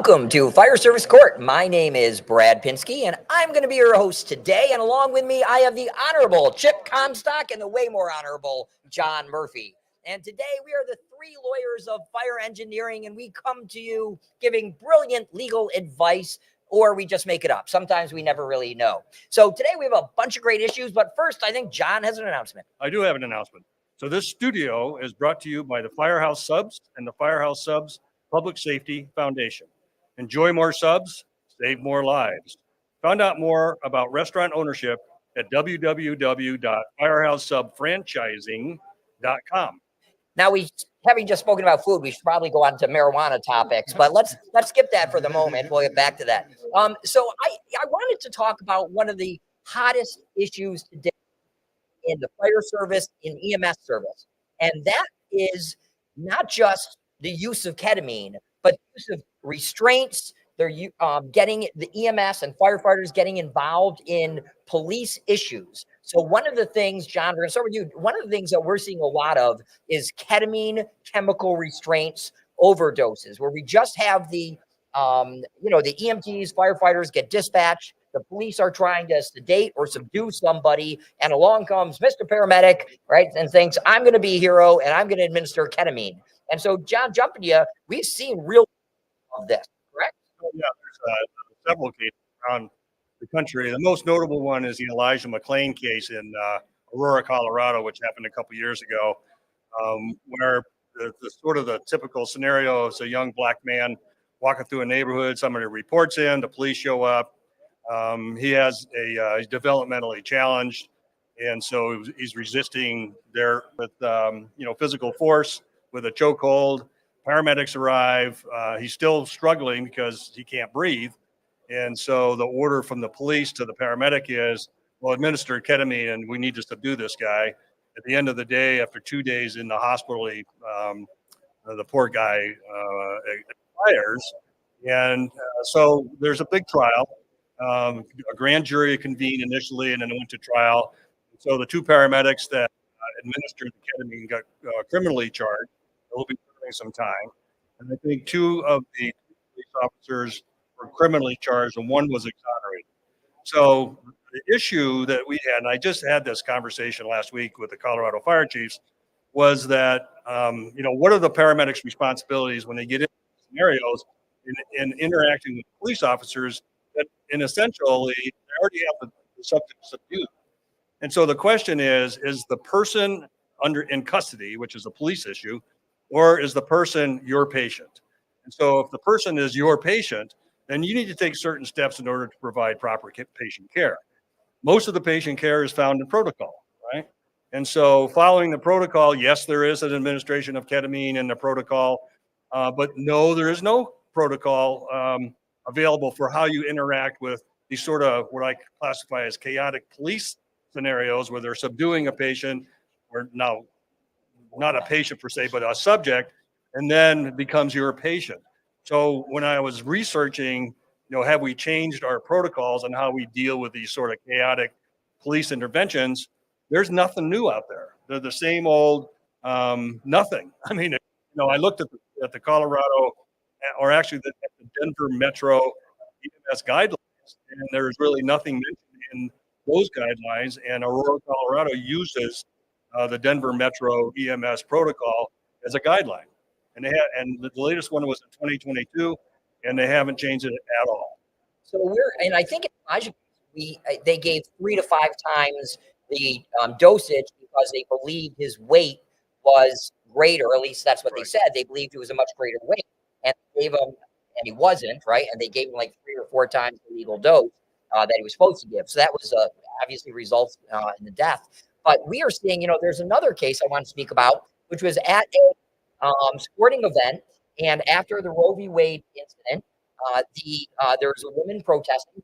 Welcome to Fire Service Court. My name is Brad Pinsky, and I'm going to be your host today. And along with me, I have the Honorable Chip Comstock and the way more honorable John Murphy. And today we are the three lawyers of fire engineering, and we come to you giving brilliant legal advice, or we just make it up. Sometimes we never really know. So today we have a bunch of great issues, but first I think John has an announcement. I do have an announcement. So this studio is brought to you by the Firehouse Subs and the Firehouse Subs Public Safety Foundation. Enjoy more subs, save more lives. Find out more about restaurant ownership at www.firehouseSubFranchising.com. Now, having just spoken about food, we should probably go on to marijuana topics, but let's skip that for the moment. We'll get back to that. So I wanted to talk about one of the hottest issues today in the fire service, in EMS service, and that is not just the use of ketamine, but the use of restraints. They're getting the EMS and firefighters getting involved in police issues. So one of the things, John, we're going to start with you. One of the things that we're seeing a lot of is ketamine chemical restraints overdoses, where we just have the EMTs, firefighters get dispatched. The police are trying to sedate or subdue somebody, and along comes Mr. Paramedic, right, and thinks, I'm going to be a hero, and I'm going to administer ketamine. And so, John, jumping to you, we've seen real of this, correct? Oh, yeah, there's several cases around the country. The most notable one is the Elijah McClain case in Aurora, Colorado, which happened a couple years ago, where the sort of the typical scenario is a young black man walking through a neighborhood, somebody reports him, the police show up. He has he's developmentally challenged, and so he's resisting there with physical force with a chokehold. Paramedics arrive. He's still struggling because he can't breathe, and so the order from the police to the paramedic is, well, administer ketamine, and we need to subdue this guy. At the end of the day, after 2 days in the hospital, the poor guy expires, and so there's a big trial. A grand jury convened initially, and then it went to trial. So the two paramedics that administered the ketamine got criminally charged. They'll be serving some time. And I think two of the police officers were criminally charged, and one was exonerated. So the issue that we had, and I just had this conversation last week with the Colorado fire chiefs, was that, what are the paramedics' responsibilities when they get into scenarios in interacting with police officers that, in essentially, they already have the subject subdued. And so the question is the person in custody, which is a police issue, or is the person your patient? And so if the person is your patient, then you need to take certain steps in order to provide proper patient care. Most of the patient care is found in protocol, right? And so following the protocol, yes, there is an administration of ketamine in the protocol, but no, there is no protocol available for how you interact with these sort of what I classify as chaotic police scenarios where they're subduing a patient, or now not a patient per se, but a subject, and then becomes your patient. So when I was researching, have we changed our protocols on how we deal with these sort of chaotic police interventions? There's nothing new out there. They're the same old nothing. I mean, I looked at the Colorado, or actually the Denver Metro EMS guidelines, and there's really nothing mentioned in those guidelines. And Aurora, Colorado uses the Denver Metro EMS protocol as a guideline, and the latest one was in 2022, and they haven't changed it at all. So I think in Elijah, they gave 3 to 5 times the dosage because they believed his weight was greater. At least that's what they said. They believed he was a much greater weight, and they gave him, and he wasn't, right? And they gave him like 3 or 4 times the legal dose that he was supposed to give. So that was obviously results in the death. But we are seeing, there's another case I want to speak about, which was at a sporting event, and after the Roe v. Wade incident, there was a woman protesting,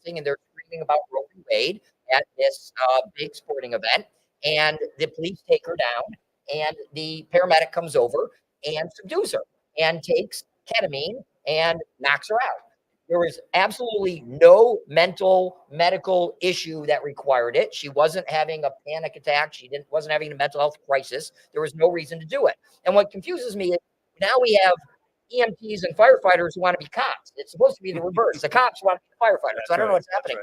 and they're screaming about Roe v. Wade at this big sporting event, and the police take her down, and the paramedic comes over and subdues her and takes ketamine and knocks her out. There was absolutely no medical issue that required it. She wasn't having a panic attack. She wasn't having a mental health crisis. There was no reason to do it. And what confuses me is now we have EMTs and firefighters who want to be cops. It's supposed to be the reverse. The cops want to be firefighters. So I don't know what's happening.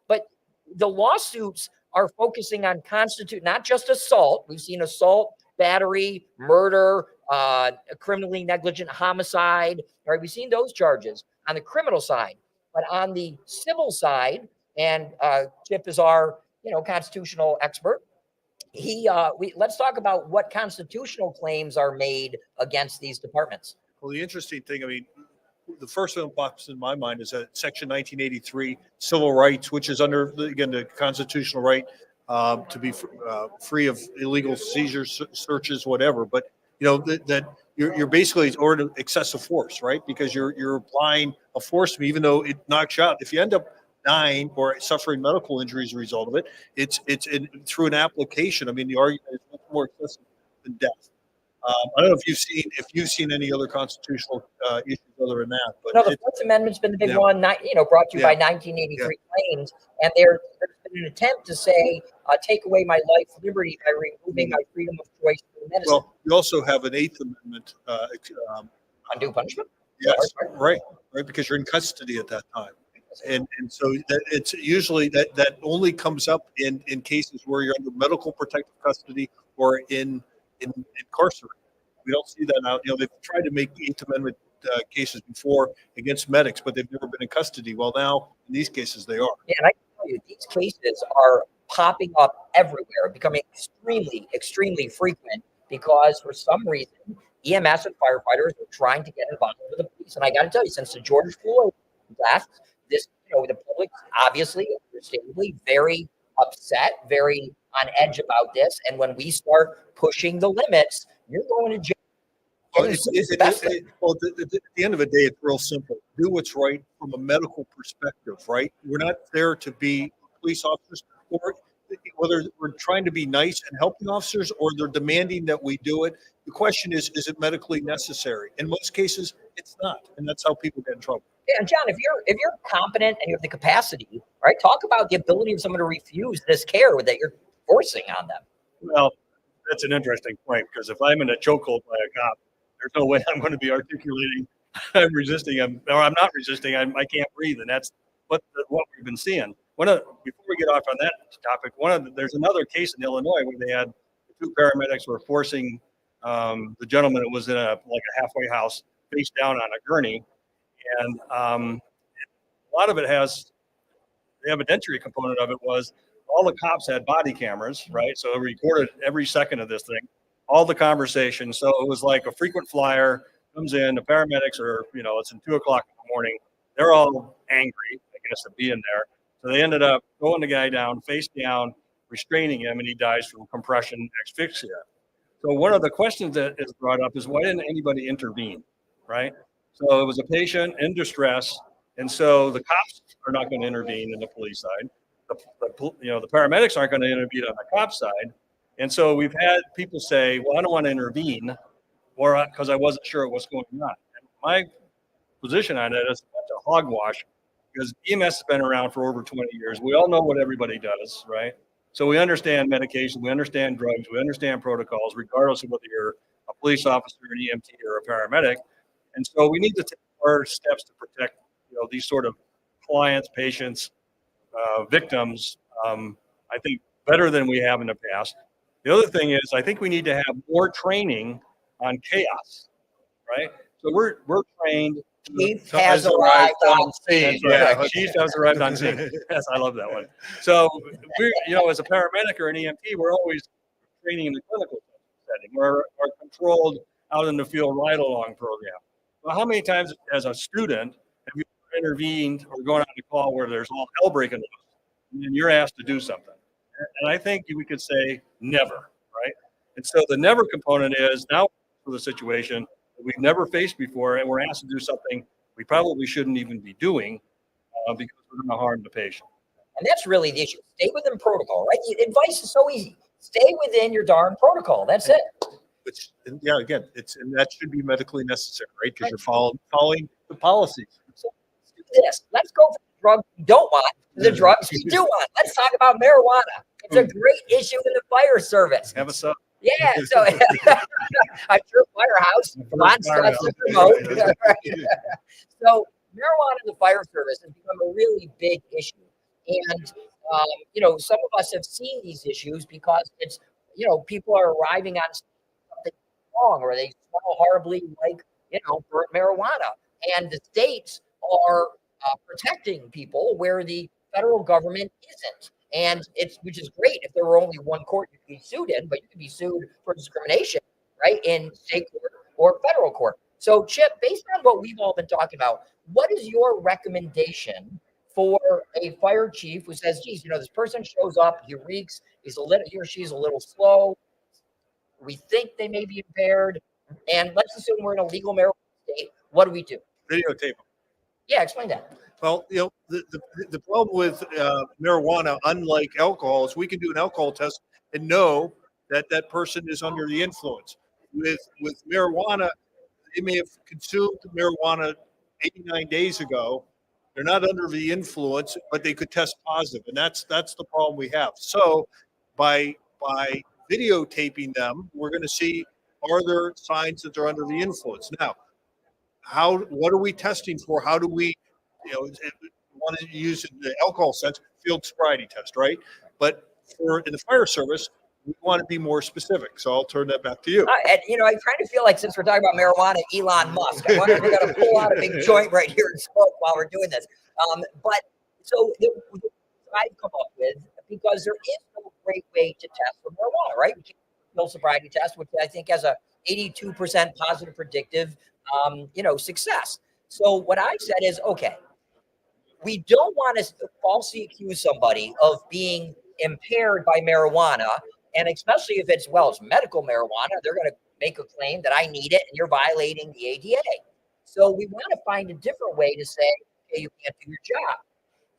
But the lawsuits are focusing on not just assault. We've seen assault, battery, murder, criminally negligent homicide. Right? We've seen those charges on the criminal side. But on the civil side, and Chip is our constitutional expert. Let's talk about what constitutional claims are made against these departments. Well, the interesting thing, I mean, the first one that pops in my mind is that Section 1983 civil rights, which is under, again, the constitutional right to be free of illegal seizures, searches, whatever. But that you're basically ordered excessive force, right? Because you're applying a force to me, even though it knocks you out. If you end up dying or suffering medical injuries as a result of it, it's through an application. I mean, the argument is much more excessive than death. I don't know if you've seen any other constitutional issues other than that. But no, the Fourth Amendment's been the big one. Brought to you by 1983 claims, and there's been an attempt to say take away my life liberty by removing my freedom of choice for medicine. Well, you also have an Eighth Amendment undue punishment. Yes, right, because you're in custody at that time. And so that it's usually that only comes up in cases where you're under medical protective custody or in incarcerated. We don't see that now. They've tried to make Eighth Amendment cases before against medics, but they've never been in custody. Well, now in these cases they are. Yeah, and I can tell you, these cases are popping up everywhere, becoming extremely, extremely frequent because for some reason EMS and firefighters are trying to get involved with the police. And I got to tell you, since the George Floyd left, the public obviously, understandably, very upset, very on edge about this. And when we start pushing the limits, you're going to jail. Well, at the end of the day, it's real simple. Do what's right from a medical perspective, right? We're not there to be police officers, or whether we're trying to be nice and helping officers, or they're demanding that we do it. The question is it medically necessary? In most cases, it's not, and that's how people get in trouble. Yeah, and John, if you're competent and you have the capacity, right? Talk about the ability of someone to refuse this care that you're forcing on them. Well, that's an interesting point, because if I'm in a chokehold by a cop, there's no way I'm going to be articulating I'm resisting, I'm not resisting, I can't breathe, and that's what we've been seeing. Before we get off on that topic, there's another case in Illinois where they had two paramedics were forcing the gentleman that was in a halfway house face down on a gurney, and a lot of it has the evidentiary component of it was all the cops had body cameras, right? So it recorded every second of this thing, all the conversation. So it was like a frequent flyer comes in, the paramedics are, it's in 2:00 in the morning. They're all angry, I guess, to be in there. So they ended up throwing the guy down, face down, restraining him, and he dies from compression asphyxia. So one of the questions that is brought up is, why didn't anybody intervene, right? So it was a patient in distress, and so the cops are not going to intervene in the police side. The paramedics aren't going to intervene on the cop side. And so we've had people say, well, I don't want to intervene, or because I wasn't sure what's going on. And my position on it is a hogwash, because EMS has been around for over 20 years. We all know what everybody does, right? So we understand medication, we understand drugs, we understand protocols, regardless of whether you're a police officer, an EMT, or a paramedic. And so we need to take more steps to protect, these sort of clients, patients, victims, I think better than we have in the past. The other thing is, I think we need to have more training on chaos, right? So we're trained. Chief has arrived on scene. Yeah, Chief has arrived on scene. Yes, I love that one. So we're, as a paramedic or an EMT, we're always training in the clinical setting. We're controlled out in the field ride-along program. Well, how many times as a student have you intervened or gone on a call where there's all hell breaking loose, and then you're asked to do something? And I think we could say never, right? And so the never component is now for the situation that we've never faced before, and we're asked to do something we probably shouldn't even be doing because we're going to harm the patient. And that's really the issue. Stay within protocol, right? The advice is so easy. Stay within your darn protocol. That's it. Again, and that should be medically necessary, right? Because you're following the policies. So let's do this. Let's go for the drugs we don't want, the drugs we do want. Let's talk about marijuana. It's a great issue in the fire service. Have a sub. Yeah, so I'm sure Firehouse, Ron Scott's the remote. So marijuana in the fire service has become a really big issue. And, some of us have seen these issues because people are arriving on something wrong or they smell horribly like, burnt marijuana. And the states are protecting people where the federal government isn't. And which is great if there were only one court you could be sued in, but you could be sued for discrimination, right, in state court or federal court. So, Chip, based on what we've all been talking about, what is your recommendation for a fire chief who says, geez, this person shows up, he reeks, he or she's a little slow, we think they may be impaired, and let's assume we're in a legal marijuana state. What do we do? Videotape. Yeah, explain that. Well, the problem with marijuana, unlike alcohol, is we can do an alcohol test and know that that person is under the influence. With marijuana, they may have consumed marijuana 89 days ago. They're not under the influence, but they could test positive, and that's the problem we have. So, by videotaping them, we're going to see, are there signs that they're under the influence? Now, what are we testing for? How do we, want to use in the alcohol sense, field sobriety test, right? But in the fire service, we want to be more specific. So I'll turn that back to you. And I kind of feel like since we're talking about marijuana, Elon Musk, I wonder if we're going to pull out a big joint right here and smoke while we're doing this. But so the I've come up with, because there is no great way to test for marijuana, right? We can field sobriety test, which I think has a 82% positive predictive, success. So what I said is, okay, we don't want to falsely accuse somebody of being impaired by marijuana. And especially if it's medical marijuana, they're going to make a claim that I need it and you're violating the ADA. So we want to find a different way to say, okay, you can't do your job.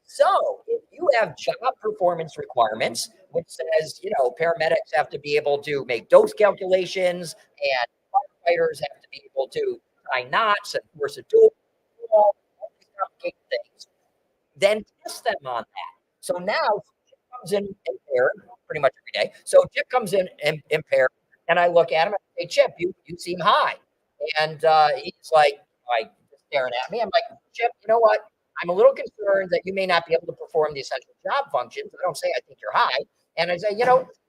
So if you have job performance requirements, which says, paramedics have to be able to make dose calculations and firefighters have to be able to tie knots and force a door, all these complicated things, then test them on that. So now Chip comes in impaired pretty much every day. So Chip comes in impaired, and I look at him and say, Chip, you seem high. And he's like, staring at me. I'm like, Chip, you know what? I'm a little concerned that you may not be able to perform the essential job functions. I don't say I think you're high. And I say,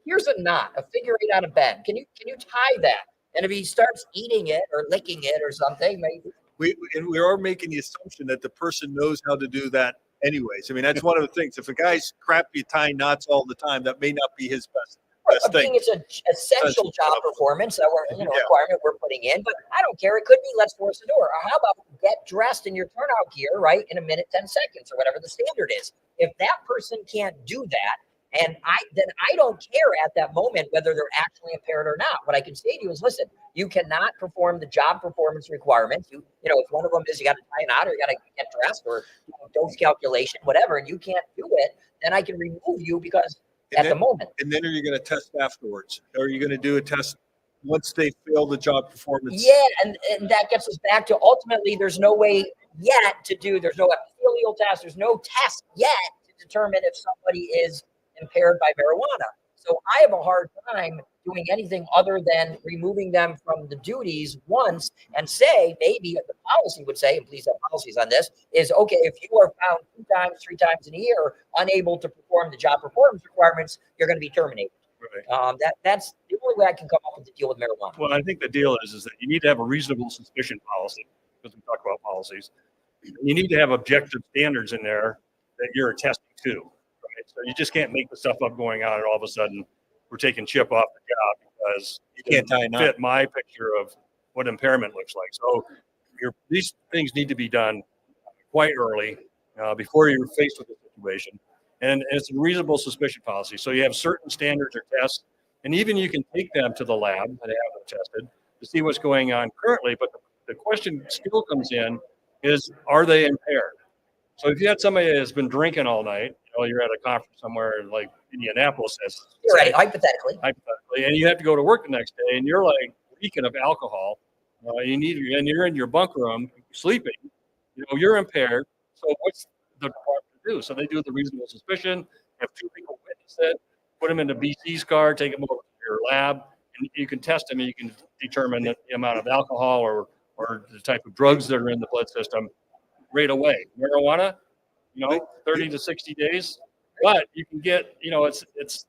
here's a knot, a figure 8 on a bed. Can you tie that? And if he starts eating it or licking it or something, maybe. We are making the assumption that the person knows how to do that anyways. I mean, that's one of the things. If a guy's crappy tying knots all the time, that may not be his best thing. It's an essential job performance that requirement we're putting in, but I don't care. It could be let's force a door. Or how about get dressed in your turnout gear, right, in a minute, 10 seconds, or whatever the standard is. If that person can't do that, then I don't care at that moment whether they're actually impaired or not. What I can say to you is, listen, you cannot perform the job performance requirements. If one of them is you got to tie a knot or you got to get dressed or dose calculation, whatever, and you can't do it, then I can remove you because the moment. And then are you going to test afterwards? Or are you going to do a test once they fail the job performance? Yeah, and that gets us back to ultimately there's no way yet there's no epithelial test, there's no test yet to determine if somebody is impaired by marijuana. So I have a hard time doing anything other than removing them from the duties once and say, maybe the policy would say, and please have policies on this, is okay, if you are found 2 times, 3 times in a year unable to perform the job performance requirements, you're going to be terminated. Right. That's the only way I can come up with the deal with marijuana. Well, I think the deal is that you need to have a reasonable suspicion policy, because we talk about policies. You need to have objective standards in there that you're attesting to. Right? So you just can't make the stuff up going on and all of a sudden we're taking Chip off the job because you can't tie a knot. Fit my picture of what impairment looks like. So these things need to be done quite early before you're faced with the situation. And it's a reasonable suspicion policy. So you have certain standards or tests, and even you can take them to the lab and have them tested to see what's going on currently. But the question still comes in is, are they impaired? So if you had somebody that's been drinking all night, you're at a conference somewhere like Indianapolis, hypothetically, and you have to go to work the next day, and you're like reeking of alcohol, and you're in your bunk room sleeping, you're impaired. So what's the department do? So they do the reasonable suspicion, have 2 people witness it, put them into BC's car, take them over to your lab, you can test them and you can determine the amount of alcohol or the type of drugs that are in the blood system right away. Marijuana, 30 to 60 days, but you can get, it's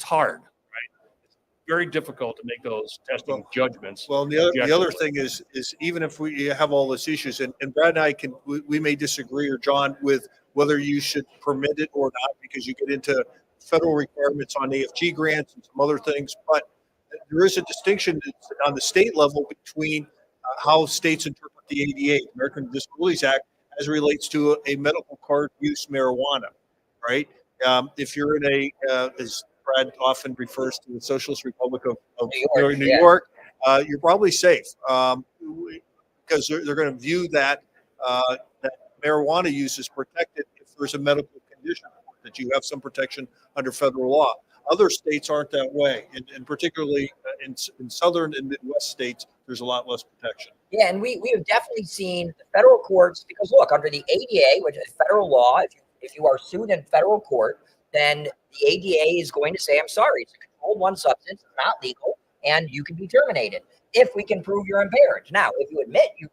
hard, right? It's very difficult to make those testing judgments. Well, the other thing is even if we have all these issues, and Brad and I we may disagree, or John, with whether you should permit it or not, because you get into federal requirements on AFG grants and some other things, but there is a distinction on the state level between how states interpret the ADA, American Disabilities Act, as it relates to a medical card use marijuana, right? If you're in as Brad often refers to the Socialist Republic of New York, you're probably safe because they're going to view that that marijuana use is protected if there's a medical condition, that you have some protection under federal law. Other states aren't that way, and particularly in southern and Midwest states, there's a lot less protection. Yeah, and we have definitely seen the federal courts, because look, under the ADA, which is federal law, if you are sued in federal court, then the ADA is going to say, I'm sorry, it's a controlled one substance, it's not legal, and you can be terminated if we can prove you're impaired. Now, if you admit you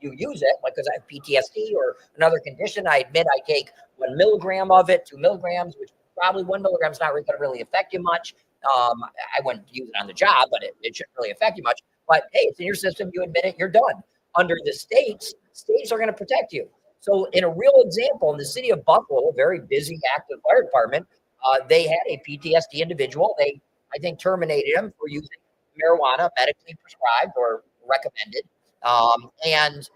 use it, like because I have PTSD or another condition, I admit I take 1 milligram of it, 2 milligrams, which probably 1 milligram is not really going to really affect you much. I wouldn't use it on the job, but it shouldn't really affect you much. But hey, it's in your system. You admit it, you're done. Under the states are going to protect you. So in a real example, in the city of Buffalo, a very busy, active fire department, they had a PTSD individual. They, I think, terminated him for using marijuana, medically prescribed or recommended. And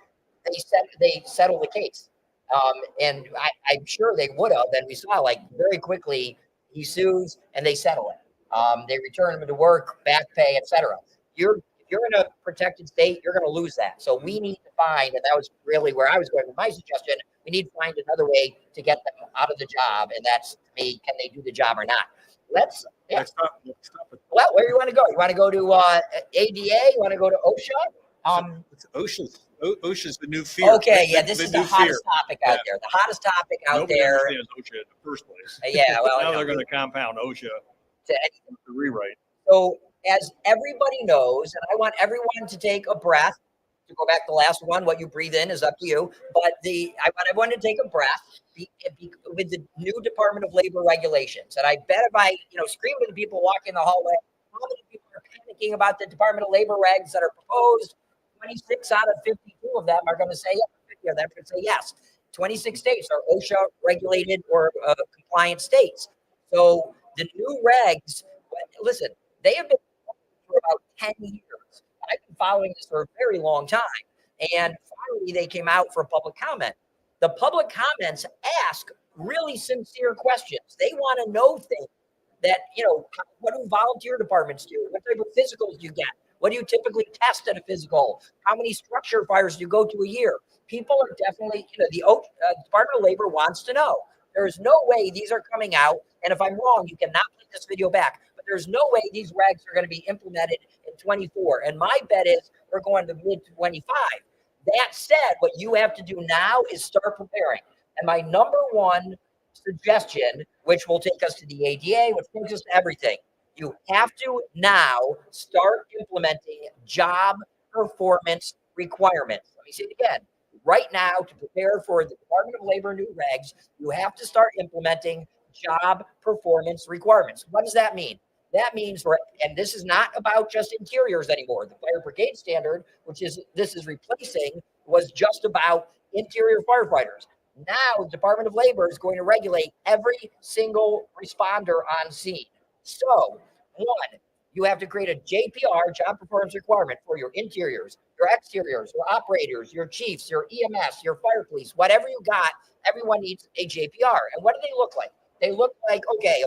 they settled the case. And I'm sure they would have. And we saw like very quickly he sues and they settle it. They return him to work, back pay, etc. If you're in a protected state, you're going to lose that. So we need to find, and that was really where I was going with my suggestion, we need to find another way to get them out of the job. And that's me, can they do the job or not? Let's stop it. Well, where do you want to go? You want to go to ADA? You want to go to OSHA? OSHA's the new fear. Okay, yeah, this is the hottest topic out there. The hottest topic out Nobody there. understands OSHA in the first place. Yeah, well, now they're going to compound OSHA to rewrite. So, as everybody knows, and I want everyone to take a breath. To go back to the last one, what you breathe in is up to you. But I want everyone to take a breath with the new Department of Labor regulations. And I bet if I, scream to the people walking the hallway, how many people are panicking about the Department of Labor regs that are proposed? 26 out of 52 of them are going to say yes. 50 of them are going to say yes. 26 states are OSHA regulated or compliant states. So the new regs, listen, they have been for about 10 years. I've been following this for a very long time. And finally, they came out for public comment. The public comments ask really sincere questions. They want to know things that, what do volunteer departments do? What type of physicals do you get? What do you typically test at a physical? How many structure fires do you go to a year? People are definitely, the Department of Labor wants to know. There is no way these are coming out. And if I'm wrong, you cannot play this video back. But there's no way these regs are going to be implemented in 24. And my bet is we're going to mid 25. That said, what you have to do now is start preparing. And my number one suggestion, which will take us to the ADA, which takes us to everything, you have to now start implementing job performance requirements. Let me say it again. Right now, to prepare for the Department of Labor new regs, you have to start implementing job performance requirements. What does that mean? That means, and this is not about just interiors anymore. The fire brigade standard, this is replacing, was just about interior firefighters. Now, the Department of Labor is going to regulate every single responder on scene. So, one, you have to create a JPR, job performance requirement, for your interiors, your exteriors, your operators, your chiefs, your EMS, your fire police, whatever you got, everyone needs a JPR. And what do they look like? They look like, okay,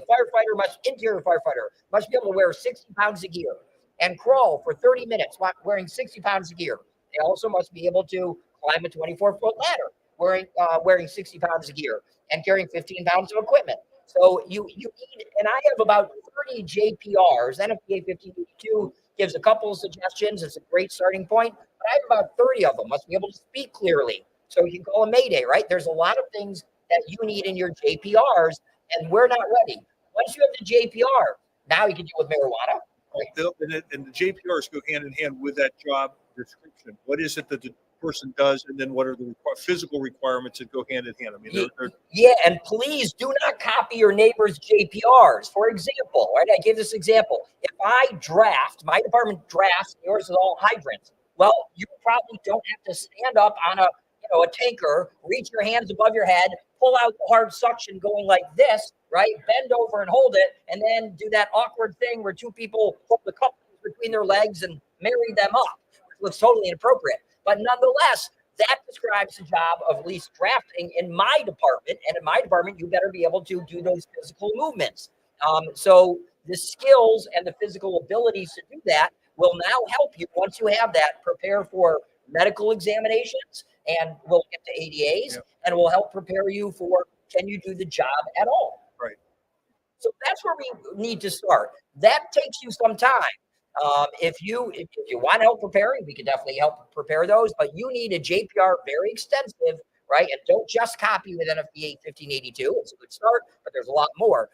interior firefighter must be able to wear 60 pounds of gear and crawl for 30 minutes wearing 60 pounds of gear. They also must be able to climb a 24-foot ladder wearing 60 pounds of gear and carrying 15 pounds of equipment. So you need, and I have about 30 JPRs. NFPA 1582 gives a couple of suggestions. It's a great starting point, but I have about 30 of them. Must be able to speak clearly. So you can call a Mayday, right? There's a lot of things that you need in your JPRs, and we're not ready. Once you have the JPR, now you can deal with marijuana. And the JPRs go hand in hand with that job description. What is it that the person does, and then what are the physical requirements that go hand in hand? I mean, they're Yeah, and please do not copy your neighbor's JPRs. For example, right? I give this example. If I draft, my department drafts, yours is all hydrants. Well, you probably don't have to stand up on a tanker, reach your hands above your head, pull out the hard suction going like this, right? Bend over and hold it, and then do that awkward thing where two people hold the cup between their legs and marry them up, which looks totally inappropriate. But nonetheless, that describes the job of at least drafting in my department. And in my department, you better be able to do those physical movements. So the skills and the physical abilities to do that will now help you, once you have that, prepare for medical examinations, and we'll get to ADAs, and will help prepare you for, can you do the job at all? Right. So that's where we need to start. That takes you some time. If you want help preparing, we can definitely help prepare those, but you need a JPR, very extensive, right? And don't just copy with NFPA 1582. It's a good start, but there's a lot more.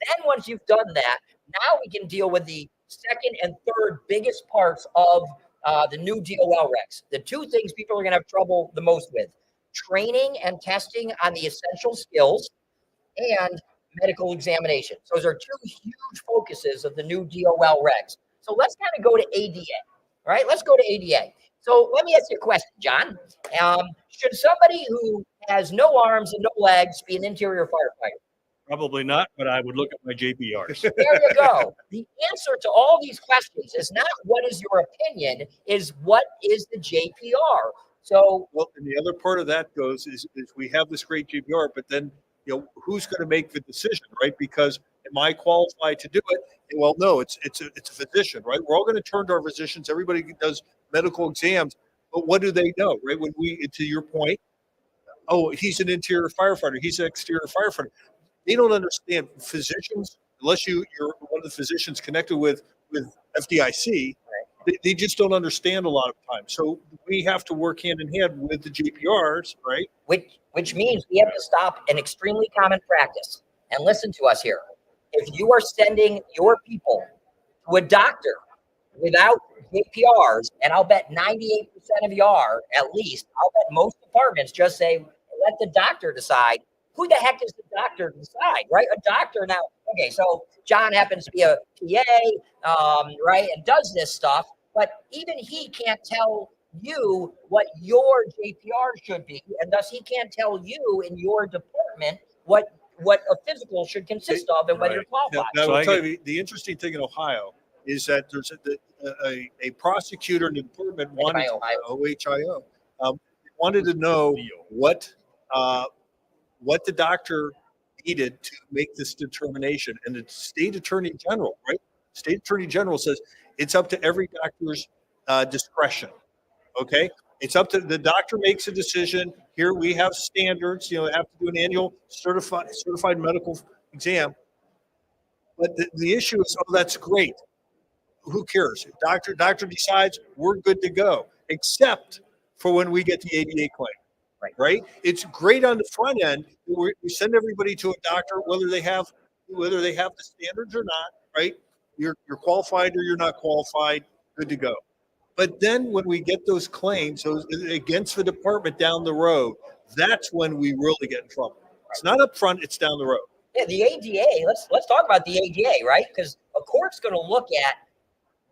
Then once you've done that, now we can deal with the second and third biggest parts of the new DOL regs. The two things people are going to have trouble the most with: training and testing on the essential skills, and medical examinations. Those are two huge focuses of the new DOL regs. So let's kind of go to ADA, right? Let's go to ADA. So let me ask you a question, John. Should somebody who has no arms and no legs be an interior firefighter? Probably not, but I would look at my JPRs. There you go. The answer to all these questions is not what is your opinion, is what is the JPR? So, well, and the other part of that goes is we have this great JPR, but then who's going to make the decision, right? Because am I qualified to do it? Well, no, it's a physician, right? We're all going to turn to our physicians. Everybody does medical exams, but what do they know, right? When to your point, oh, he's an interior firefighter, he's an exterior firefighter. They don't understand physicians, unless you're one of the physicians connected with FDIC. They just don't understand a lot of times. So we have to work hand in hand with the JPRs, right? Which means we have to stop an extremely common practice. And listen to us here. If you are sending your people to a doctor without JPRs, and I'll bet 98% of you are, at least, I'll bet most departments just say, let the doctor decide. Who the heck is the doctor to decide, right? A doctor now, okay, so John happens to be a PA, right, and does this stuff, but even he can't tell you what your JPR should be, and thus he can't tell you in your department what a physical should consist of and whether you're qualified. Now, I'll tell you, the interesting thing in Ohio is that there's a prosecutor in the department wanted OHIO wanted to know what the doctor needed to make this determination, and the state attorney general, right? State attorney general says it's up to every doctor's discretion. Okay, it's up to the doctor makes a decision. Here we have standards. They have to do an annual certified medical exam. But the issue is, oh, that's great. Who cares? Doctor decides we're good to go, except for when we get the ADA claim. Right? It's great on the front end. We send everybody to a doctor, whether they have the standards or not. Right? You're qualified or you're not qualified. Good to go. But then when we get those claims against the department down the road, that's when we really get in trouble. It's not up front; it's down the road. Yeah, the ADA. Let's talk about the ADA, right? Because a court's going to look at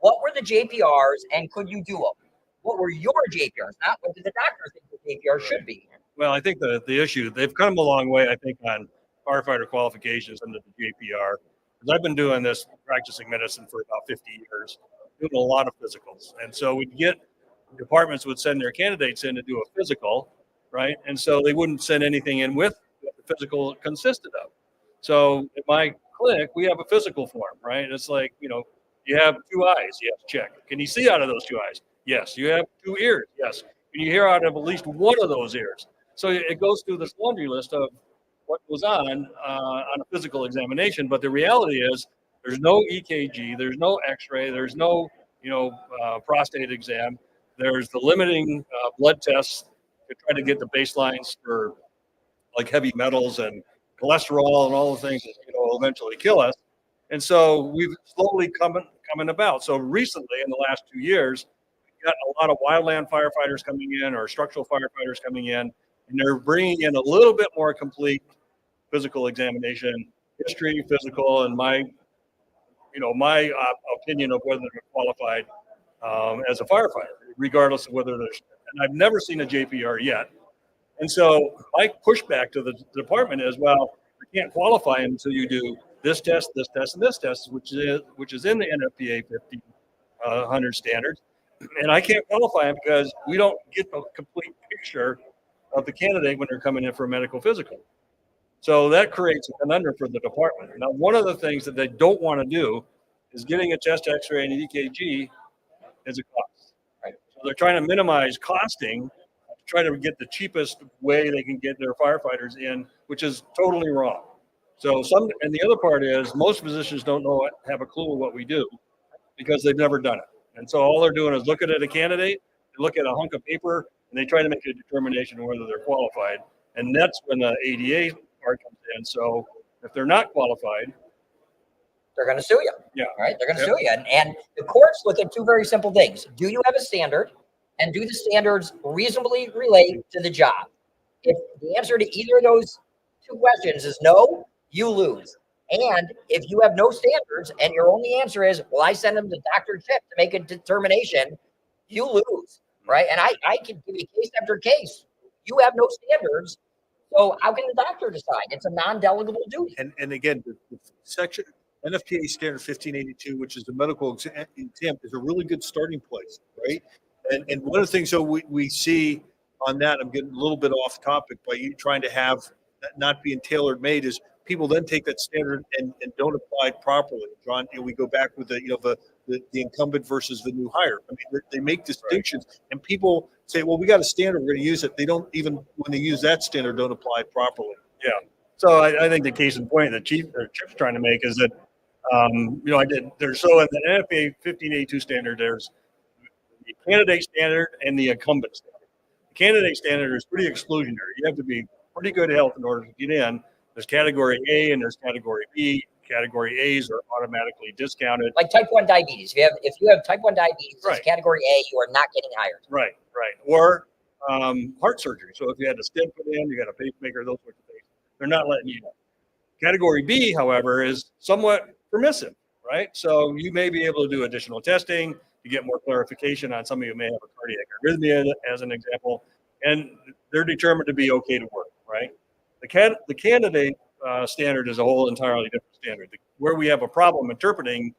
what were the JPRs and could you do them? What were your JPRs? Not what did the doctor think the JPR should be? Well, I think the issue, they've come a long way, I think, on firefighter qualifications under the JPR. Because I've been doing this, practicing medicine for about 50 years, doing a lot of physicals. And so departments would send their candidates in to do a physical, right? And so they wouldn't send anything in with what the physical consisted of. So at my clinic, we have a physical form, right? It's like, you have 2 eyes, you have to check. Can you see out of those 2 eyes? Yes. You have 2 ears? Yes. Can you hear out of at least one of those ears? So it goes through this laundry list of what goes on a physical examination. But the reality is there's no EKG, there's no X-ray, there's no, prostate exam. There's the limiting blood tests to try to get the baselines for like heavy metals and cholesterol and all the things that will eventually kill us. And so we've slowly come coming about. So recently, in the last 2 years, we've got a lot of wildland firefighters coming in or structural firefighters coming in, and they're bringing in a little bit more complete physical examination, history, physical, and my opinion of whether they're qualified as a firefighter, regardless of whether there's. And I've never seen a JPR yet. And so my pushback to the department is, well, you can't qualify until you do this test, and this test, which is in the NFPA 1500 standards. And I can't qualify them because we don't get the complete picture of the candidate when they're coming in for a medical physical. So that creates a conundrum for the department. Now, one of the things that they don't want to do is getting a chest X-ray and an EKG is a cost. Right? So they're trying to minimize costing, try to get the cheapest way they can get their firefighters in, which is totally wrong. So and the other part is most physicians don't have a clue of what we do because they've never done it. And so all they're doing is looking at a candidate, they look at a hunk of paper, and they try to make a determination of whether they're qualified. And that's when the ADA part comes in. So if they're not qualified, they're going to sue you. Yeah. Right? They're going to sue you. And the courts look at two very simple things. Do you have a standard? And do the standards reasonably relate to the job? If the answer to either of those two questions is no, you lose. And if you have no standards and your only answer is, well, I send them to Dr. Chip to make a determination, you lose, right? And I can give you case after case. You have no standards, so how can the doctor decide? It's a non-delegable duty. And again, the section NFPA standard 1582, which is the medical exam, is a really good starting place, right? And one of the things that we see on that, I'm getting a little bit off topic, by you trying to have that not being tailor made, is people then take that standard and don't apply it properly. John, we go back with the incumbent versus the new hire. I mean, they make distinctions, and people say, well, we got a standard, we're going to use it. They don't even, when they use that standard, don't apply it properly. Yeah. So I think the case in point that Chip's trying to make is that, there's so in the NFPA 1582 standard, there's the candidate standard and the incumbent standard. The candidate standard is pretty exclusionary. You have to be pretty good health in order to get in. There's category A and there's category B. Category A's are automatically discounted. Like type 1 diabetes. If you have type 1 diabetes, Right. It's category A, you are not getting hired. Right. Or heart surgery. So if you had a stent put in, you got a pacemaker, those sorts of things, they're not letting you in. Category B, however, is somewhat permissive, right? So you may be able to do additional testing to get more clarification on somebody who may have a cardiac arrhythmia, as an example, and they're determined to be okay to work, right? The candidate standard is a whole entirely different standard. Where we have a problem interpreting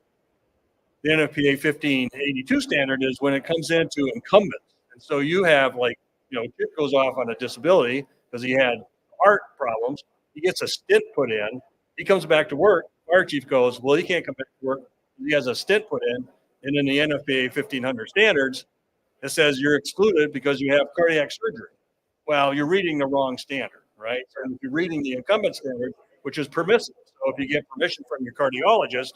the NFPA 1582 standard is when it comes into incumbents. And so you have Chip goes off on a disability because he had heart problems. He gets a stent put in. He comes back to work. Fire chief goes, well, he can't come back to work. He has a stent put in. And in the NFPA 1500 standards, it says you're excluded because you have cardiac surgery. Well, you're reading the wrong standard, right? So if you're reading the incumbent standard, which is permissive. So if you get permission from your cardiologist,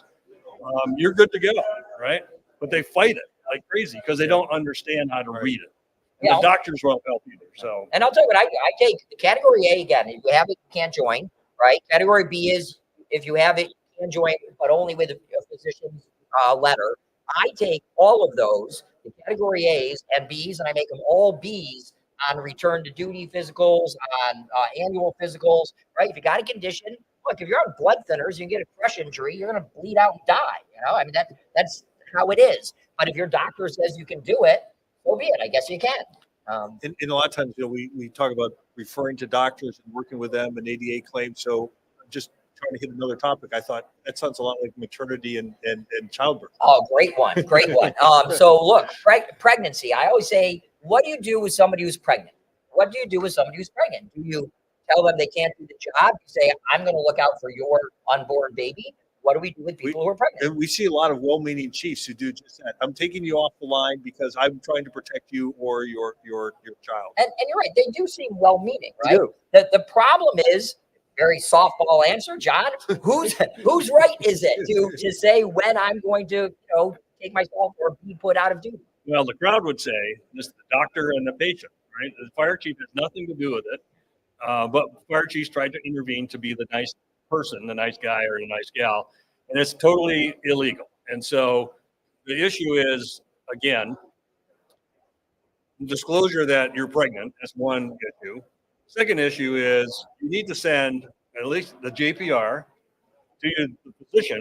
you're good to go, right? But they fight it like crazy because they don't understand how to read it. And the doctors won't help either. So, and I'll tell you what, I take the category A again. If you have it, you can't join, right? Category B is if you have it, you can join, but only with a physician's letter. I take all of those, the category A's and B's, and I make them all B's on return to duty physicals, on annual physicals, right? If you got a condition, look, if you're on blood thinners, you get a crush injury, you're going to bleed out and die. I mean, that's how it is. But if your doctor says you can do it, so be it. I guess you can. And a lot of times, we talk about referring to doctors and working with them and ADA claims. So just trying to hit another topic, I thought that sounds a lot like maternity and childbirth. Oh, great one. So look, pregnancy. I always say, what do you do with somebody who's pregnant? What do you do with somebody who's pregnant? Do you tell them they can't do the job? You say, I'm going to look out for your unborn baby. What do we do with people who are pregnant? And we see a lot of well-meaning chiefs who do just that. I'm taking you off the line because I'm trying to protect you or your child. And you're right. They do seem well-meaning, right? The problem is, very softball answer, John. Whose right is it to say when I'm going to take myself or be put out of duty? Well, the crowd would say this: the doctor and the patient, right? The fire chief has nothing to do with it, but fire chiefs tried to intervene to be the nice person, the nice guy or the nice gal, and it's totally illegal. And so the issue is, again, disclosure that you're pregnant. That's one issue. Second issue is you need to send at least the JPR to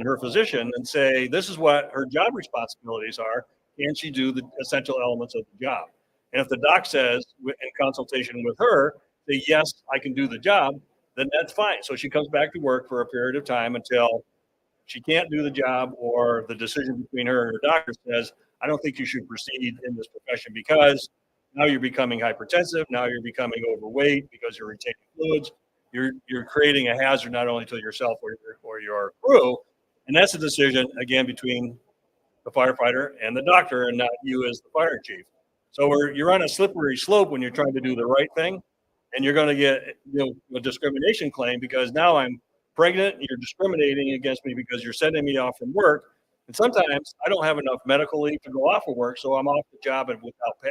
her physician, and say, this is what her job responsibilities are. Can she do the essential elements of the job? And if the doc says, in consultation with her, say, yes, I can do the job, then that's fine. So she comes back to work for a period of time until she can't do the job, or the decision between her and her doctor says, I don't think you should proceed in this profession because now you're becoming hypertensive. Now you're becoming overweight because you're retaining fluids. You're creating a hazard not only to yourself or your crew. And that's a decision, again, between the firefighter and the doctor, and not you as the fire chief. So you're on a slippery slope when you're trying to do the right thing, and you're going to get a discrimination claim because now I'm pregnant and you're discriminating against me because you're sending me off from work. And sometimes I don't have enough medical leave to go off of work, so I'm off the job and without pay.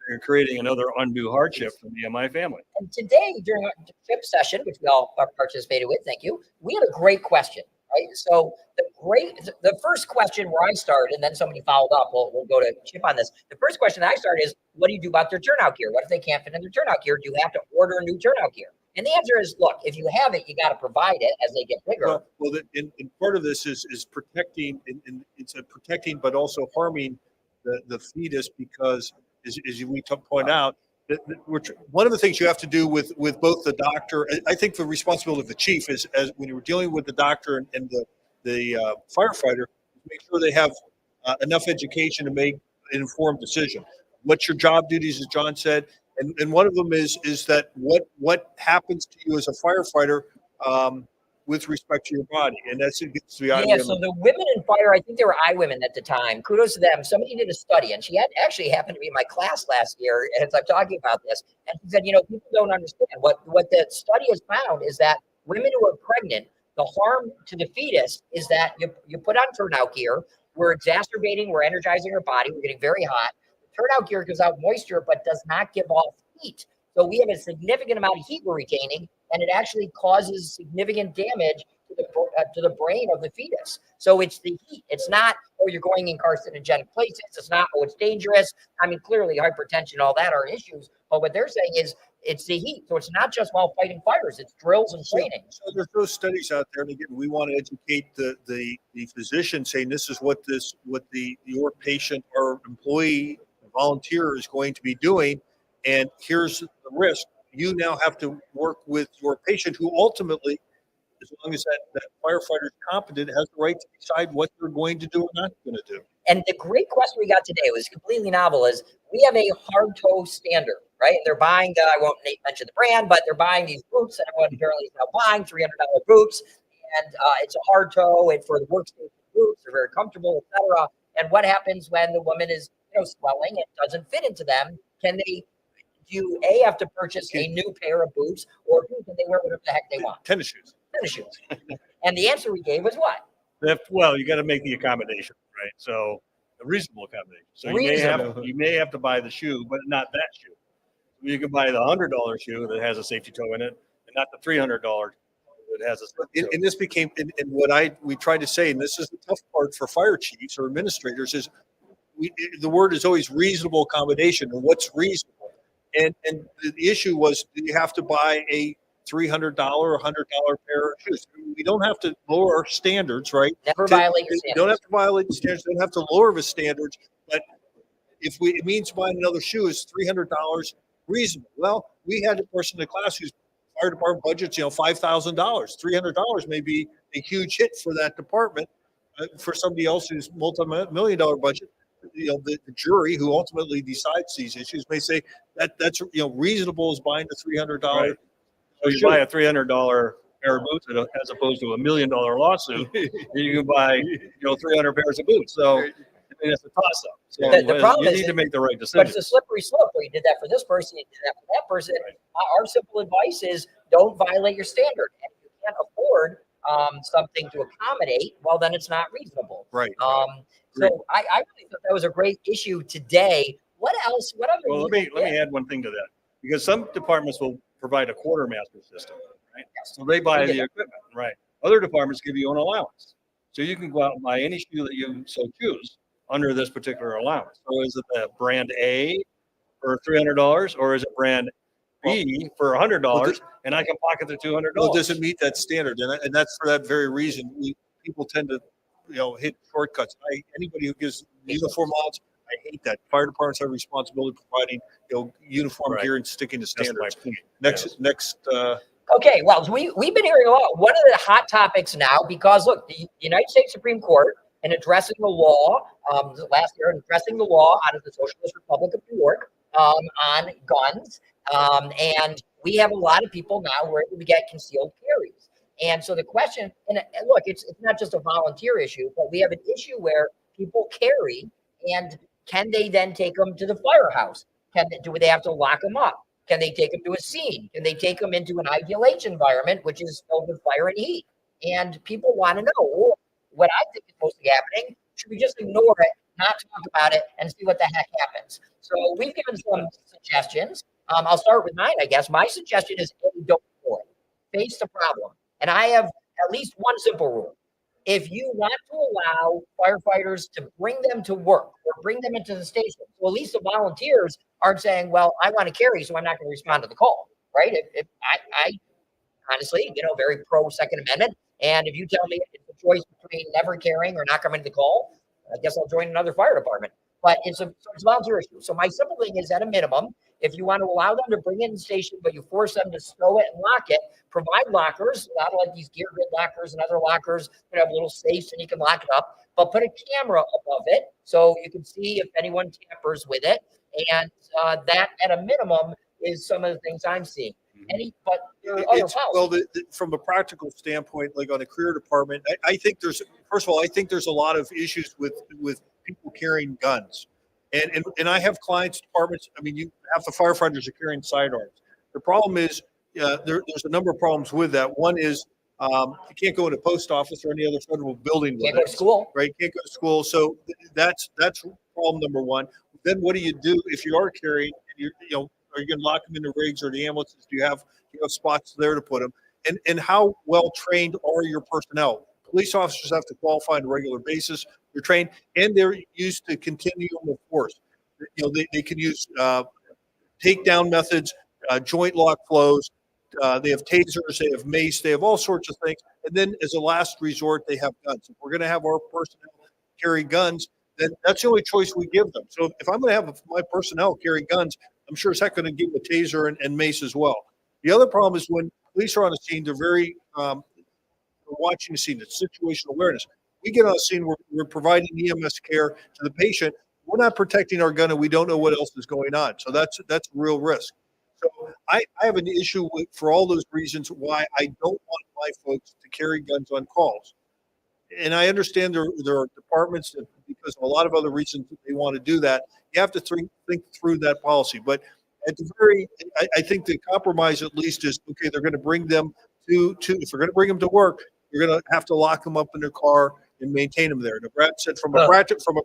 You're creating another undue hardship for me and my family. And today, during our trip session, which we all participated with, thank you, we had a great question, right? So the first question where I started, and then somebody followed up, we'll go to Chip on this. The first question that I started is, what do you do about their turnout gear? What if they can't fit in their turnout gear? Do you have to order new turnout gear? And the answer is, look, if you have it, you got to provide it as they get bigger. Well, in part of this is protecting, and it's a protecting, but also harming the fetus, because as we point out, one of the things you have to do with both the doctor, I think the responsibility of the chief is, as when you're dealing with the doctor and the firefighter, make sure they have enough education to make an informed decision. What's your job duties, as John said, and one of them is that what happens to you as a firefighter with respect to your body, and that's it gets to the Yeah, so the women in fire, I think they were women at the time. Kudos to them. Somebody did a study, and she actually happened to be in my class last year as I'm talking about this. And she said, people don't understand what the study has found is that women who are pregnant, the harm to the fetus is that you put on turnout gear. We're exacerbating, we're energizing our body. We're getting very hot. The turnout gear gives out moisture, but does not give off heat. So we have a significant amount of heat we're retaining, and it actually causes significant damage to the brain of the fetus. So it's the heat. It's not, you're going in carcinogenic places. It's not, it's dangerous. I mean, clearly hypertension, all that are issues. But what they're saying is it's the heat. So it's not just while fighting fires. It's drills and training. So there's those studies out there, and again, we want to educate the physician, saying this is what your patient or employee, volunteer is going to be doing, and here's the risk. You now have to work with your patient, who ultimately, as long as that firefighter is competent, has the right to decide what they're going to do or not going to do. And the great question we got today was completely novel. Is we have a hard toe standard, right? They're buying, I won't mention the brand, but they're buying these boots that everyone apparently is now buying, $300 boots. And it's a hard toe, and for the workstation boots, they're very comfortable, etc. And what happens when the woman is swelling and doesn't fit into them? Do you have to purchase a new pair of boots, or can they wear whatever the heck they want? Tennis shoes. Tennis shoes. And the answer we gave was what? Well, you got to make the accommodation, right? So a reasonable accommodation. So you may have to buy the shoe, but not that shoe. You can buy the $100 shoe that has a safety toe in it, and not the $300 that has a safety toe. And this became, and what we tried to say, and this is the tough part for fire chiefs or administrators, is the word is always reasonable accommodation, and what's reasonable. And the issue was, do you have to buy a $300 or $100 pair of shoes? We don't have to lower our standards, right? Never violate your standards. You don't have to violate the standards. You don't have to lower the standards. But if it means buying another shoe is $300 reasonable. Well, we had a person in the class whose fire department budget's $5,000. $300 may be a huge hit for that department. For somebody else who's multi-million-dollar budget, the jury who ultimately decides these issues may say that's reasonable as buying a $300. Right. So you buy a $300 pair of boots as opposed to $1 million lawsuit. You can buy 300 pairs of boots. So it's a toss up. So the problem you is need to make the right decision. But it's a slippery slope. You did that for this person, you did that for that person. Our simple advice is don't violate your standard. And if you can't afford something to accommodate, well, then it's not reasonable. Right. So I really thought that was a great issue today. What else? What other? Well, let me add one thing to that, because some departments will provide a quartermaster system, right? So they buy the equipment, right? Other departments give you an allowance. So you can go out and buy any shoe that you so choose under this particular allowance. So is it the brand A for $300, or is it brand B for $100, and I can pocket the $200? Well, does it meet that standard? And that's for that very reason. People tend to, hit shortcuts. Anybody who gives uniform allowance, I hate that. Fire departments have responsibility providing, uniform Right. gear and sticking to That's my standards. point. Next. Okay, well, we've been hearing a lot. One of the hot topics now, because look, the United States Supreme Court, in addressing the law last year, addressing the law out of the Socialist Republic of New York on guns, and we have a lot of people now who are able to get concealed carries. And so the question, and look, it's not just a volunteer issue, but we have an issue where people carry, and can they then take them to the firehouse? Do they have to lock them up? Can they take them to a scene? Can they take them into an IDLH environment, which is filled with fire and heat? And people want to know, well, what I think is mostly happening, should we just ignore it, not talk about it, and see what the heck happens? So we've given some suggestions. I'll start with mine, I guess. My suggestion is, don't ignore it. Face the problem. And I have at least one simple rule. If you want to allow firefighters to bring them to work or bring them into the station, so at least the volunteers aren't saying, well, I want to carry, so I'm not going to respond to the call, right? If I honestly, very pro Second Amendment. And if you tell me it's a choice between never carrying or not coming to the call, I guess I'll join another fire department. But it's a volunteer issue. So my simple thing is, at a minimum, if you want to allow them to bring in the station, but you force them to stow it and lock it, provide lockers, not like these gear grid lockers and other lockers that have little safes and you can lock it up, but put a camera above it so you can see if anyone tampers with it. And that, at a minimum, is some of the things I'm seeing. But there are other policies. From a practical standpoint, like on a career department, I think there's, first of all, I think there's a lot of issues with people carrying guns. And I have clients, departments, half the firefighters are carrying sidearms. The problem is, there's a number of problems with that. One is, you can't go in a post office or any other federal building. Can't go to school. Right, can't go to school. So that's problem number one. Then what do you do if you are carrying, are you going to lock them in the rigs or the ambulances? Do you have spots there to put them? And how well trained are your personnel? Police officers have to qualify on a regular basis. They're trained, and they're used to continuum of force. They can use takedown methods, joint lock flows. They have tasers, they have mace, they have all sorts of things. And then, as a last resort, they have guns. If we're going to have our personnel carry guns, then that's the only choice we give them. So if I'm going to have my personnel carry guns, I'm sure it's not going to give them a taser and mace as well. The other problem is when police are on the scene, they're very watching the scene. It's situational awareness. We get on the scene, we're providing EMS care to the patient. We're not protecting our gun, and we don't know what else is going on. So that's a real risk. So I have an issue for all those reasons why I don't want my folks to carry guns on calls. And I understand there are departments that, because of a lot of other reasons, that they want to do that. You have to think through that policy. But at the I think the compromise at least is, okay, they're going to bring them if they're going to bring them to work, you're going to have to lock them up in their car and maintain them there. Now, Brad said from a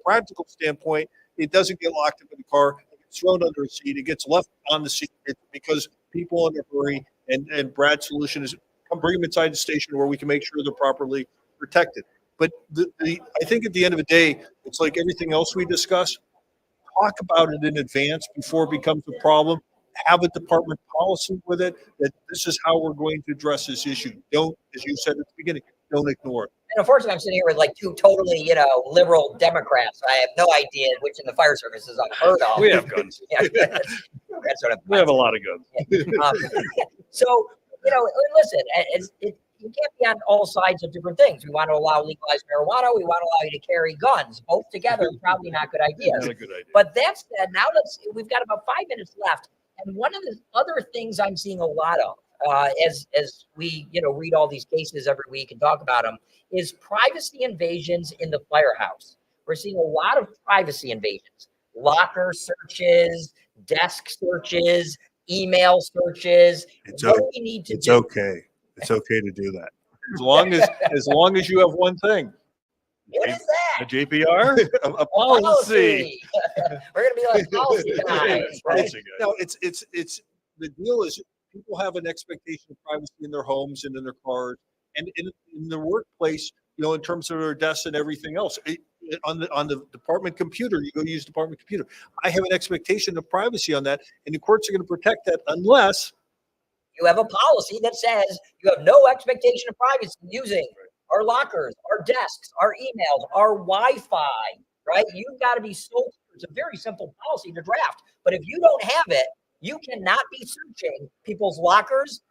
practical standpoint, it doesn't get locked up in the car. It gets thrown under a seat. It gets left on the seat because people in a hurry. And Brad's solution is come bring them inside the station where we can make sure they're properly protected. But I think at the end of the day, it's like everything else we discuss. Talk about it in advance before it becomes a problem. Have a department policy with it that this is how we're going to address this issue. Don't, as you said at the beginning, don't ignore it. And unfortunately, I'm sitting here with like two totally, liberal Democrats. I have no idea which in the fire service is unheard of. We have guns. Yeah, that's sort of. We have a lot of guns. So, listen, you can't be on all sides of different things. We want to allow legalized marijuana. We want to allow you to carry guns. Both together, probably not good ideas. Not a good idea. But that said, now we've got about 5 minutes left. And one of the other things I'm seeing a lot of, as we read all these cases every week and talk about them, is privacy invasions in the firehouse. We're seeing a lot of privacy invasions, locker searches, desk searches, email searches. It's okay. It's okay to do that. As long as you have one thing. What is A that? JPR? A policy. We're going to be like policy guys, right? No, it's the deal is people have an expectation of privacy in their homes and in their cars and in the workplace. in terms of their desks and everything else. On the department computer, you go use department computer. I have an expectation of privacy on that, and the courts are going to protect that unless you have a policy that says you have no expectation of privacy using our lockers, our desks, our emails, our Wi-Fi, right? You've got to be so, it's a very simple policy to draft. But if you don't have it, you cannot be searching people's lockers.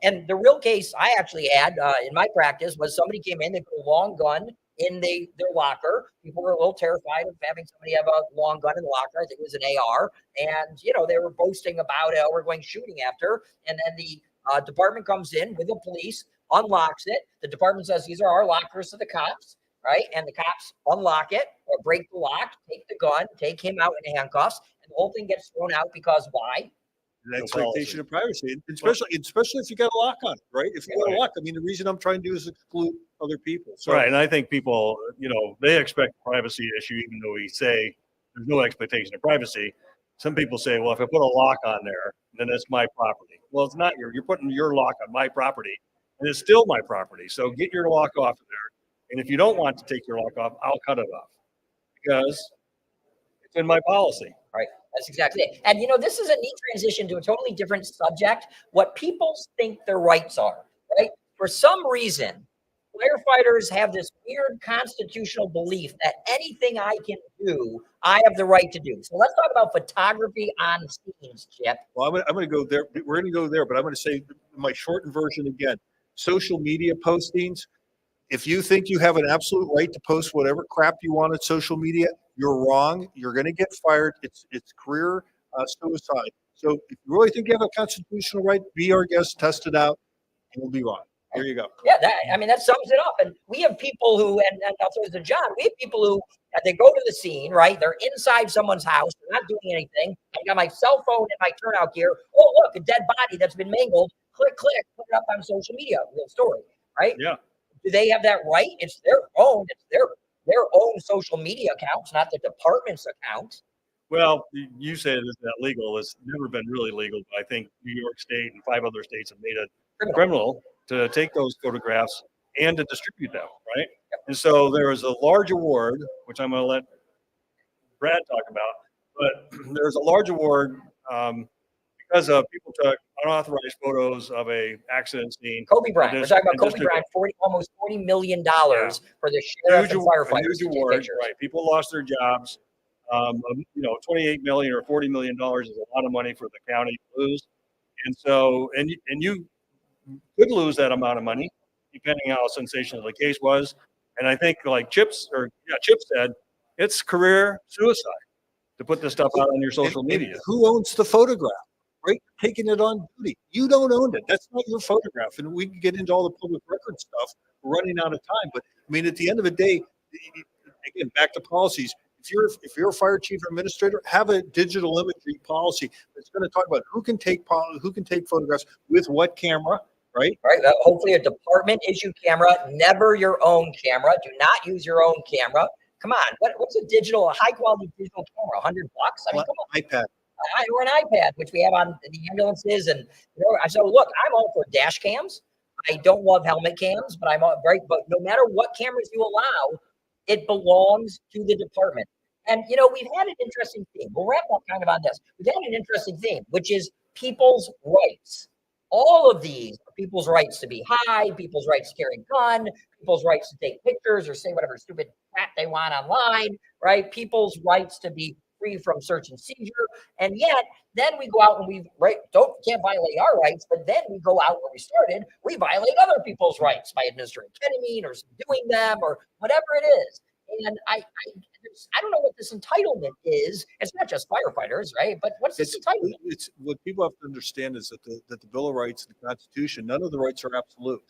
And the real case I actually had in my practice was somebody came in, they put a long gun in their locker. People were a little terrified of having somebody have a long gun in the locker. I think it was an AR. And, they were boasting about it. We're going shooting after. And then the department comes in with the police, unlocks it. The department says, these are our lockers to the cops, right? And the cops unlock it or break the lock, take the gun, take him out in handcuffs. And the whole thing gets thrown out because why? The expectation of privacy, especially if you got a lock on it, right? If you got a lock, I mean, the reason I'm trying to do is exclude other people. So, right, and I think people, they expect a privacy issue, even though we say there's no expectation of privacy. Some people say, well, if I put a lock on there, then it's my property. Well, it's not you're putting your lock on my property, and it's still my property. So get your lock off of there, and if you don't want to take your lock off, I'll cut it off because it's in my policy. Right. That's exactly it. And, this is a neat transition to a totally different subject. What people think their rights are, right? For some reason, firefighters have this weird constitutional belief that anything I can do, I have the right to do. So let's talk about photography on scenes, Chip. Well, I'm going to go there. We're going to go there, but I'm going to say my shortened version again. Social media postings. If you think you have an absolute right to post whatever crap you want on social media, you're wrong. You're going to get fired. It's career suicide. So if you really think you have a constitutional right, be our guest, test it out, and we'll be wrong. There you go. Yeah, that sums it up. And we have people who, and I'll throw it to John, we have people who, they go to the scene, right? They're inside someone's house. They're not doing anything. I got my cell phone in my turnout gear. Oh, look, a dead body that's been mangled. Click, click, put it up on social media. Real story, right? Yeah. Do they have that right? It's their own. It's their own social media accounts, not the department's account. Well, you said it's not legal. It's never been really legal, but I think New York State and 5 other states have made it criminal to take those photographs and to distribute them, right? Yep. And so there is a large award, which I'm going to let Brad talk about, but there's a large award because people took unauthorized photos of a accident scene. Kobe Bryant. We're talking about Kobe Bryant, almost $40 million for the sheriff and firefighters. Huge award, right? People lost their jobs. 28 million or $40 million is a lot of money for the county to lose. And so, and you could lose that amount of money depending on how sensational the case was. And I think like Chip said, it's career suicide to put this stuff out on your social media. Who owns the photograph, right? Taking it on duty. You don't own it. That's not your photograph. And we can get into all the public record stuff. We're running out of time. But I mean, at the end of the day, again, back to policies. If you're a fire chief or administrator, have a digital imagery policy that's going to talk about who can take photographs with what camera, right? Right. Hopefully, a department issue camera, never your own camera. Do not use your own camera. Come on, what's a high quality digital camera? $100? I mean, come on. iPad. Or an iPad, which we have on the ambulances, and so look, I'm all for dash cams. I don't love helmet cams, but but no matter what cameras you allow, it belongs to the department. And, we've had an interesting theme. We'll wrap up kind of on this. We've had an interesting theme, which is people's rights. All of these are people's rights to be high, people's rights to carry a gun, people's rights to take pictures or say whatever stupid crap they want online, right? People's rights to be free from search and seizure. And yet, then we go out and can't violate our rights, but then we go out where we started, we violate other people's rights by administering ketamine or doing them or whatever it is. And I don't know what this entitlement is. It's not just firefighters, right? But what's this entitlement? It's what people have to understand is that the Bill of Rights and the Constitution, none of the rights are absolute.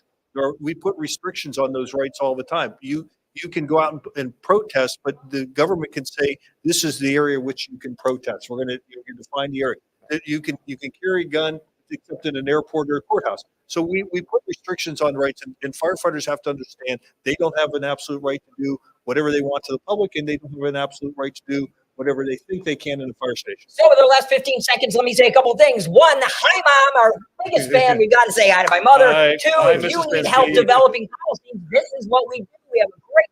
We put restrictions on those rights all the time. You can go out and protest, but the government can say this is the area which you can protest. We're going to define the area that you can carry a gun, except in an airport or a courthouse. So we put restrictions on rights, and firefighters have to understand they don't have an absolute right to do whatever they want to the public, and they don't have an absolute right to do whatever they think they can in the fire station. So with the last 15 seconds, let me say a couple of things. One, hi, Mom, our biggest fan. We've got to say hi to my mother. Hi. Two, Hi, if you Mrs. need help Penske. developing policies, this is what we do. We have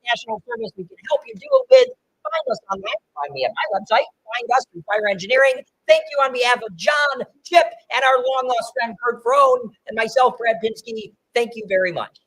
professional service we can help you do it with, find us on that. Find me at my website. Find us through Fire Engineering. Thank you on behalf of John, Chip, and our long lost friend Kurt Frone, and myself, Brad Pinsky. Thank you very much.